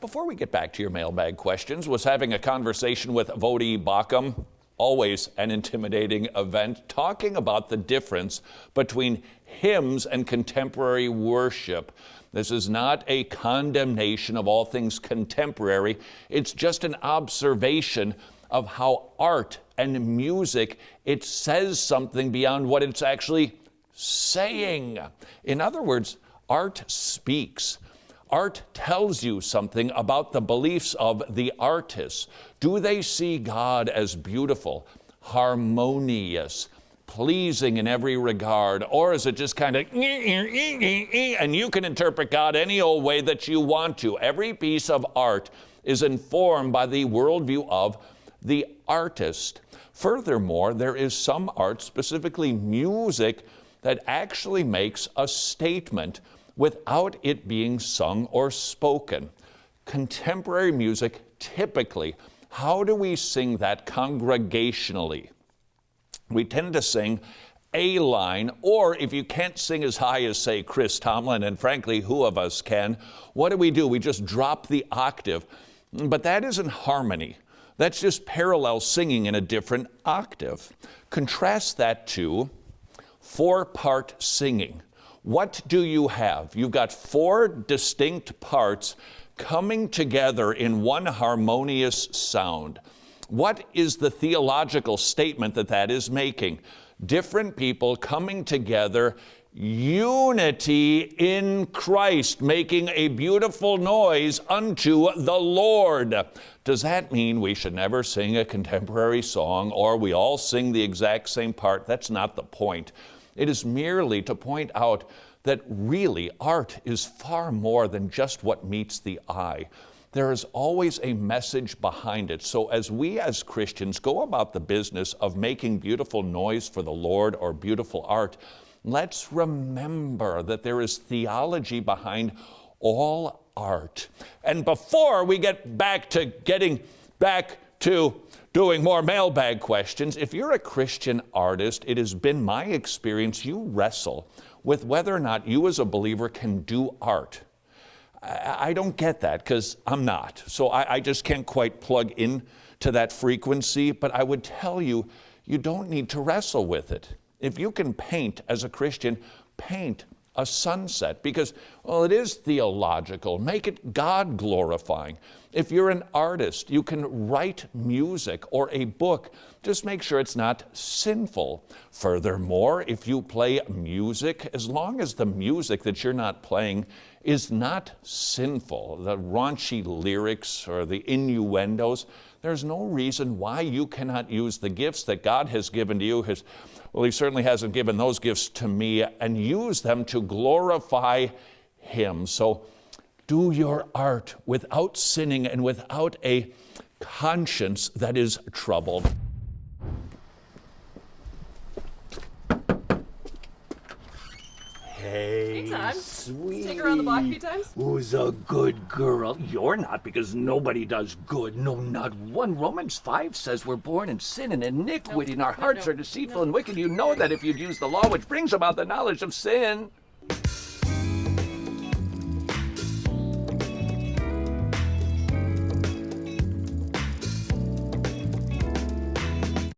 before we get back to your mailbag questions, was having a conversation with Vodi Bakum, always an intimidating event, talking about the difference between hymns and contemporary worship. This is not a condemnation of all things contemporary. It's just an observation of how art and music, it says something beyond what it's actually saying. In other words, art speaks. Art tells you something about the beliefs of the artist. Do they see God as beautiful, harmonious, pleasing in every regard, or is it just kind of and you can interpret God any old way that you want to? Every piece of art is informed by the worldview of the artist. Furthermore, there is some art, specifically music, that actually makes a statement without it being sung or spoken. Contemporary music, typically, how do we sing that congregationally? We tend to sing a line, or if you can't sing as high as, say, Chris Tomlin, and frankly, who of us can, what do? We just drop the octave. But that isn't harmony. That's just parallel singing in a different octave. Contrast that to four-part singing. What do you have? You've got four distinct parts coming together in one harmonious sound. What is the theological statement that is making? Different people coming together, unity in Christ, making a beautiful noise unto the Lord. Does that mean we should never sing a contemporary song or we all sing the exact same part? That's not the point. It is merely to point out that really art is far more than just what meets the eye. There is always a message behind it. So as we as Christians go about the business of making beautiful noise for the Lord or beautiful art, let's remember that there is theology behind all art. And before we get back to doing more mailbag questions, if you're a Christian artist, it has been my experience you wrestle with whether or not you as a believer can do art. I don't get that because I'm not. So I just can't quite plug in to that frequency. But I would tell you, you don't need to wrestle with it. If you can paint as a Christian, paint a sunset because, well, it is theological. Make it God glorifying. If you're an artist, you can write music or a book. Just make sure it's not sinful. Furthermore, if you play music, as long as the music that you're not playing is not sinful, the raunchy lyrics or the innuendos, there's no reason why you cannot use the gifts that God has given to you. Well, He certainly hasn't given those gifts to me, and use them to glorify Him. So do your art without sinning and without a conscience that is troubled. Hey, Todd. sweetie. Take her around the block a few times? Who's a good girl? You're not, because nobody does good. No, not one. Romans 5 says we're born in sin and iniquity, and our hearts are deceitful and wicked. You know that if you'd use the law which brings about the knowledge of sin.